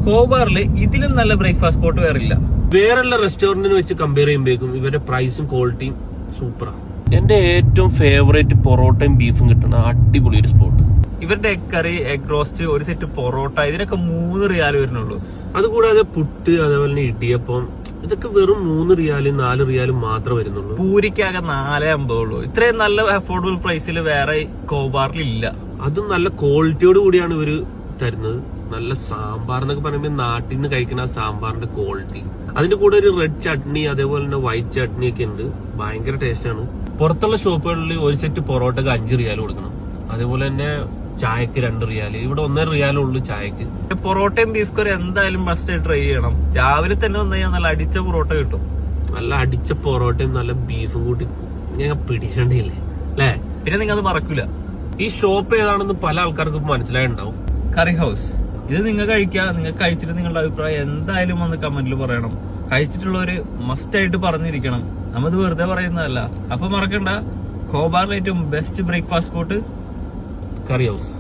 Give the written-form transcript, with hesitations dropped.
കോബാറിൽ ഇതിലും നല്ല breakfast spot വേറെയുള്ള റെസ്റ്റോറന്റിന് വെച്ച് കമ്പയർ ചെയ്യുമ്പോഴേക്കും ഇവരുടെ പ്രൈസും ക്വാളിറ്റിയും സൂപ്പറാണ്. എന്റെ ഏറ്റവും ഫേവറേറ്റ് പൊറോട്ടയും ബീഫും കിട്ടുന്ന അടിപൊളി ഒരു സ്പോട്ട്. ഇവരുടെ എഗ് കറി, എഗ് റോസ്റ്റ്, ഒരു സെറ്റ് പൊറോട്ട, ഇതിനൊക്കെ 3 റിയാൽ വരുന്നുള്ളൂ. അതുകൂടാതെ പുട്ട്, അതേപോലെ തന്നെ ഇടിയപ്പം, ഇതൊക്കെ വെറും 3 റിയാലും 4 റിയാലും മാത്രമേ വരുന്നുള്ളൂ. പൂരിക്കാകെ 4.50 ഉള്ളൂ. ഇത്രയും നല്ല അഫോർഡബിൾ പ്രൈസിൽ വേറെ കോബാറിൽ ഇല്ല. അതും നല്ല ക്വാളിറ്റിയോട് കൂടിയാണ് ഇവര് തരുന്നത്. നല്ല സാമ്പാർ എന്നൊക്കെ പറയുമ്പോൾ നാട്ടിൽ നിന്ന് കഴിക്കുന്ന ആ സാമ്പാറിന്റെ ക്വാളിറ്റി, അതിന്റെ കൂടെ ഒരു റെഡ് ചട്നി, അതേപോലെ തന്നെ വൈറ്റ് ചട്നി ഒക്കെ ഉണ്ട്. ഭയങ്കര ടേസ്റ്റ് ആണ്. പുറത്തുള്ള ഷോപ്പുകളിൽ ഒരു സെറ്റ് പൊറോട്ടക്ക് 5 റിയാൽ കൊടുക്കണം. അതേപോലെ തന്നെ ചായക്ക് 2 റിയാല്. ഇവിടെ 1.5 റിയാലുള്ളൂ ചായക്ക്. പൊറോട്ടയും ബീഫ് കറി എന്തായാലും മസ്റ്റ് ട്രൈ ചെയ്യണം. രാവിലെ തന്നെ വന്നു കഴിഞ്ഞാൽ നല്ല അടിച്ച പൊറോട്ട കിട്ടും. നല്ല അടിച്ച പൊറോട്ടയും നല്ല ബീഫും കൂട്ടി ഞാൻ പിടിച്ചണ്ടില്ലേ അല്ലേ? പിന്നെ നിങ്ങൾ അത് മറക്കൂല. ഈ ഷോപ്പ് ഏതാണെന്ന് പല ആൾക്കാർക്കും മനസ്സിലായിട്ടുണ്ടാവും. കറി ഹൗസ്. ഇത് നിങ്ങൾ കഴിക്കുക. നിങ്ങൾ കഴിച്ചിട്ട് നിങ്ങളുടെ അഭിപ്രായം എന്തായാലും വന്ന് കമന്റിൽ പറയണം. കഴിച്ചിട്ടുള്ളവര് മസ്റ്റ് ആയിട്ട് പറഞ്ഞിരിക്കണം. നമ്മത് വെറുതെ പറയുന്നതല്ല. അപ്പൊ മറക്കണ്ട, കോബാറിലെ ഏറ്റവും ബെസ്റ്റ് ബ്രേക്ക്ഫാസ്റ്റ് സ്പോട്ട് കറി ഹൗസ്.